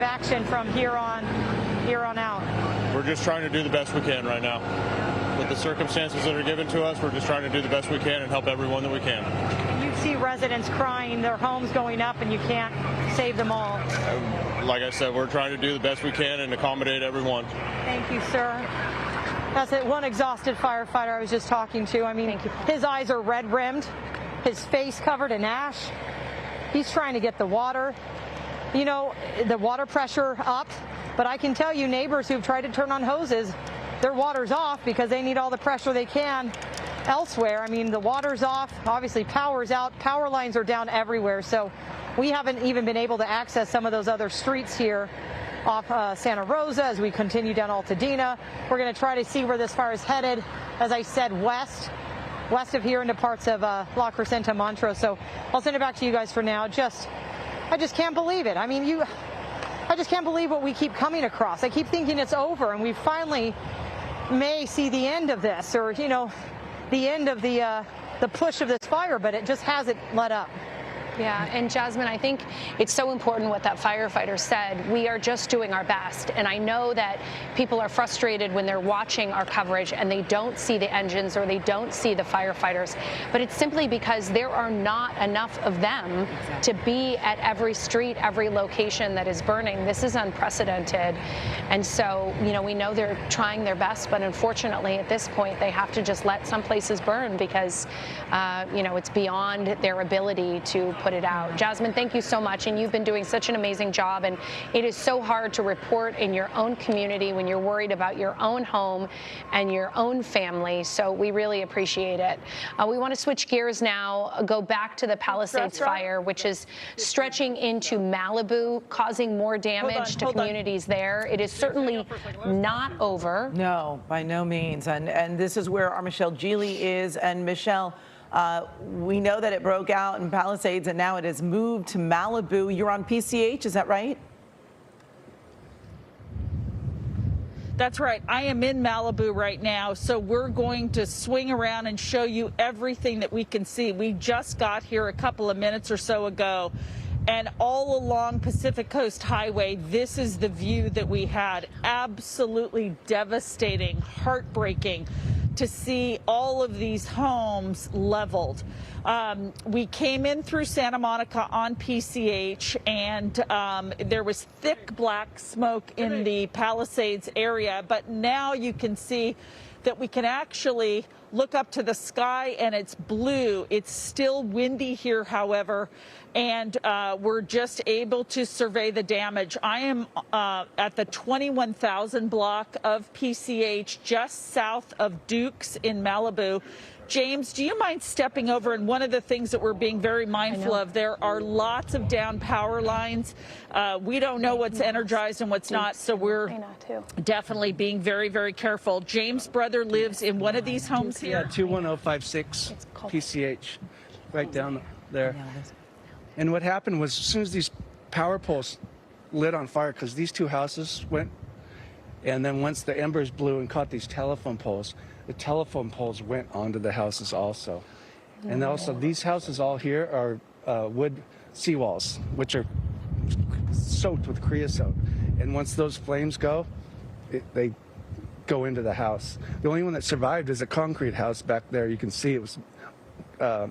action from here on out? We're just trying to do the best we can right now. With the circumstances that are given to us, we're just trying to do the best we can and help everyone that we can. You see residents crying, their homes going up, and you can't save them all. Like I said, we're trying to do the best we can and accommodate everyone. Thank you, sir. That's it. One exhausted firefighter I was just talking to. I mean, his eyes are red-rimmed, his face covered in ash. He's trying to get the water, you know, the water pressure up. But I can tell you, neighbors who've tried to turn on hoses, their water's off because they need all the pressure they can elsewhere. I mean, the water's off, obviously power's out, power lines are down everywhere. So we haven't even been able to access some of those other streets here off Santa Rosa as we continue down Altadena. We're going to try to see where this fire is headed, as I said, west of here into parts of La Crescenta, Montrose. So I'll send it back to you guys for now. I just can't believe it. I mean, I just can't believe what we keep coming across. I keep thinking it's over and we finally may see the end of this, or, you know, the end of the push of this fire, but it just hasn't let up. Yeah, and Jasmine, I think it's so important what that firefighter said. We are just doing our best. And I know that people are frustrated when they're watching our coverage and they don't see the engines or they don't see the firefighters. But it's simply because there are not enough of them to be at every street, every location that is burning. This is unprecedented. And so, you know, we know they're trying their best, but unfortunately at this point they have to just let some places burn because, you know, it's beyond their ability to put it out. Jasmine, thank you so much, and you've been doing such an amazing job, and it is so hard to report in your own community when you're worried about your own home and your own family, so we really appreciate it. We want to switch gears now, go back to the Palisades Fire, which is stretching into Malibu, causing more damage to communities there. It is certainly not over. No, by no means, and this is where our Michele Gile is, and Michele, we know that it broke out in Palisades and now it has moved to Malibu. You're on PCH, is that right? That's right. I am in Malibu right now, so we're going to swing around and show you everything that we can see. We just got here a couple of minutes or so ago, and all along Pacific Coast Highway, this is the view that we had. Absolutely devastating, heartbreaking to see all of these homes leveled. We came in through Santa Monica on PCH, and there was thick black smoke in the Palisades area, but now you can see that we can actually look up to the sky and it's blue. It's still windy here, however, and we're just able to survey the damage. I am at the 21,000 block of PCH, just south of Dukes in Malibu. James, do you mind stepping over? And one of the things that we're being very mindful of, there are lots of down power lines. We don't know what's energized and what's not, so we're definitely being very, very careful. James' brother lives in one of these homes here. Yeah, 21056 PCH, right down there. And what happened was, as soon as these power poles lit on fire, because these two houses went, and then once the embers blew and caught these telephone poles, the telephone poles went onto the houses also. And also these houses all here are wood seawalls, which are soaked with creosote. And once those flames go, they go into the house. The only one that survived is a concrete house back there. You can see it was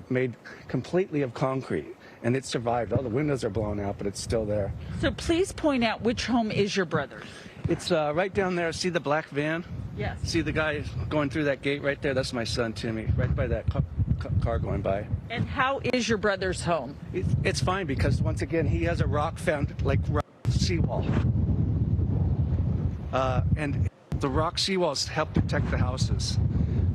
made completely of concrete, and it survived. All the windows are blown out, but it's still there. So please point out which home is your brother's. It's right down there. See the black van? Yes. See the guy going through that gate right there? That's my son, Timmy, right by that car going by. And how is your brother's home? It's fine because, once again, he has a rock seawall. And the rock seawalls help protect the houses.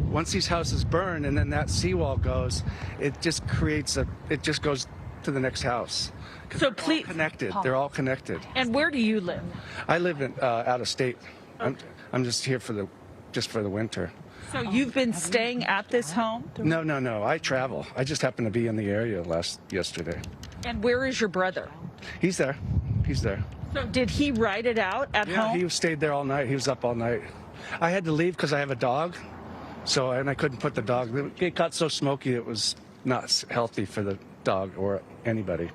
Once these houses burn and then that seawall goes, it just goes to the next house. So please, connected. They're all connected. And where do you live? I live in out of state. Okay. I'm just here for the winter. So you've been staying at this home? No. I travel. I just happened to be in the area yesterday. And where is your brother? He's there. So did he ride it out at home? Yeah, he stayed there all night. He was up all night. I had to leave because I have a dog, and I couldn't put the dog. It got so smoky it was not healthy for the dog or anybody.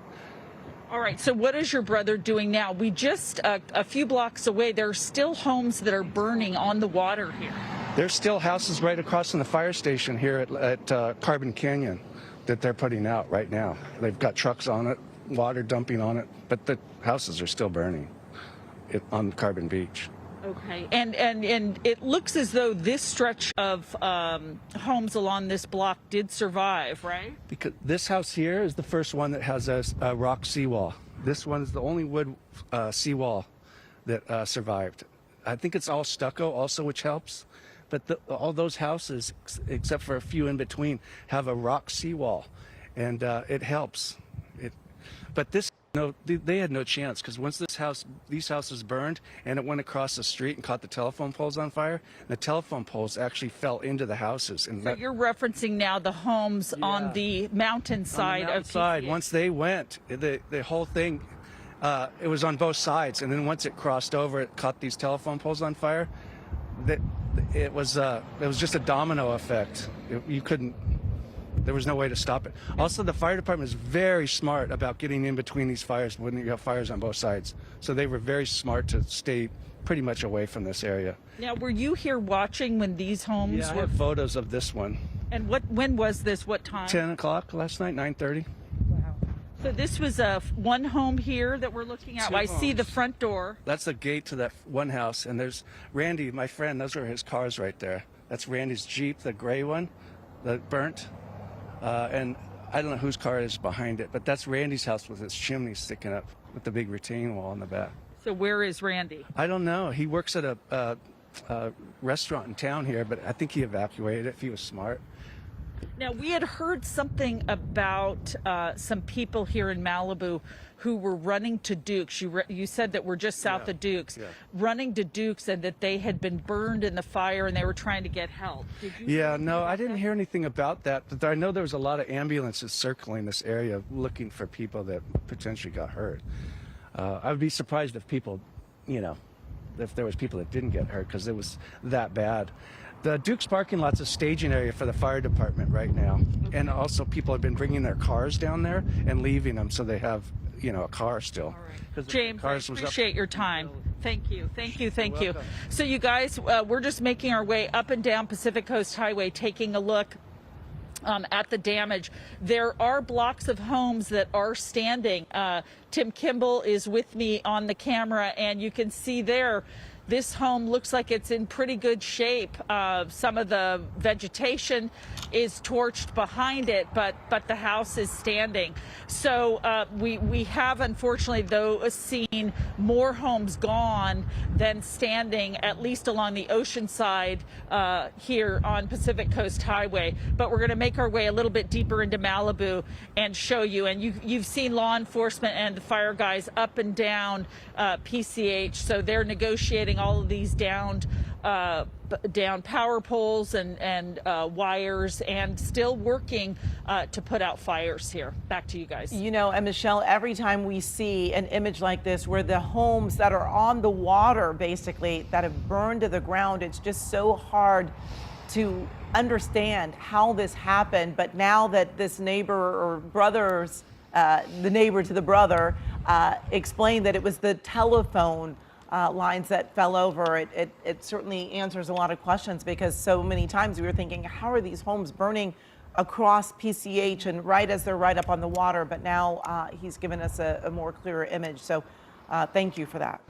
All right, so what is your brother doing now? We just, a few blocks away, there are still homes that are burning on the water here. There's still houses right across from the fire station here at Carbon Canyon that they're putting out right now. They've got trucks on it, water dumping on it, but the houses are still burning on Carbon Beach. Okay, and it looks as though this stretch of homes along this block did survive, right? Because this house here is the first one that has a rock seawall. This one is the only wood seawall that survived. I think it's all stucco also, which helps. But all those houses, except for a few in between, have a rock seawall, and it helps. But this, no, they had no chance, because once these houses burned, and it went across the street and caught the telephone poles on fire, and the telephone poles actually fell into the houses. And so you're referencing now the homes on the mountainside of PCH. Once they went, the whole thing, it was on both sides, and then once it crossed over, it caught these telephone poles on fire. It was just a domino effect. You couldn't. There was no way to stop it. Also, the fire department is very smart about getting in between these fires when you have fires on both sides. So they were very smart to stay pretty much away from this area. Now, were you here watching when these homes were? were? I have photos of this one. And when was this? What time? 10 o'clock last night, 9:30. Wow. So this was one home here that we're looking at. I see the front door. That's the gate to that one house. And there's Randy, my friend. Those are his cars right there. That's Randy's Jeep, the gray one that burnt. And I don't know whose car is behind it, but that's Randy's house with its chimney sticking up with the big retaining wall in the back. So where is Randy? I don't know. He works at a restaurant in town here, but I think he evacuated if he was smart. Now, we had heard something about some people here in Malibu who were running to Dukes. You said that we're just south of Dukes, running to Dukes, and that they had been burned in the fire and they were trying to get help. Did you no, I didn't hear anything about that, but I know there was a lot of ambulances circling this area looking for people that potentially got hurt. I would be surprised if people, if there was people that didn't get hurt, because it was that bad. The Duke's parking lot's a staging area for the fire department right now. And also people have been bringing their cars down there and leaving them so they have, a car still. All right. James, I appreciate your time. Thank you. So you guys, we're just making our way up and down Pacific Coast Highway, taking a look at the damage. There are blocks of homes that are standing. Tim Kimball is with me on the camera, and you can see there, this home looks like it's in pretty good shape. Some of the vegetation is torched behind it, but the house is standing. So we have, unfortunately, though, seen more homes gone than standing, at least along the ocean side here on Pacific Coast Highway. But we're going to make our way a little bit deeper into Malibu and show you. And you've seen law enforcement and the fire guys up and down PCH, so they're negotiating all of these down power poles and wires, and still working to put out fires here. Back to you guys. And Michelle, every time we see an image like this where the homes that are on the water, basically, that have burned to the ground, it's just so hard to understand how this happened. But now that this neighbor or brothers, the neighbor to the brother, explained that it was the telephone lines that fell over, it certainly answers a lot of questions, because so many times we were thinking, how are these homes burning across PCH and right as they're right up on the water? But now he's given us a more clearer image. So thank you for that.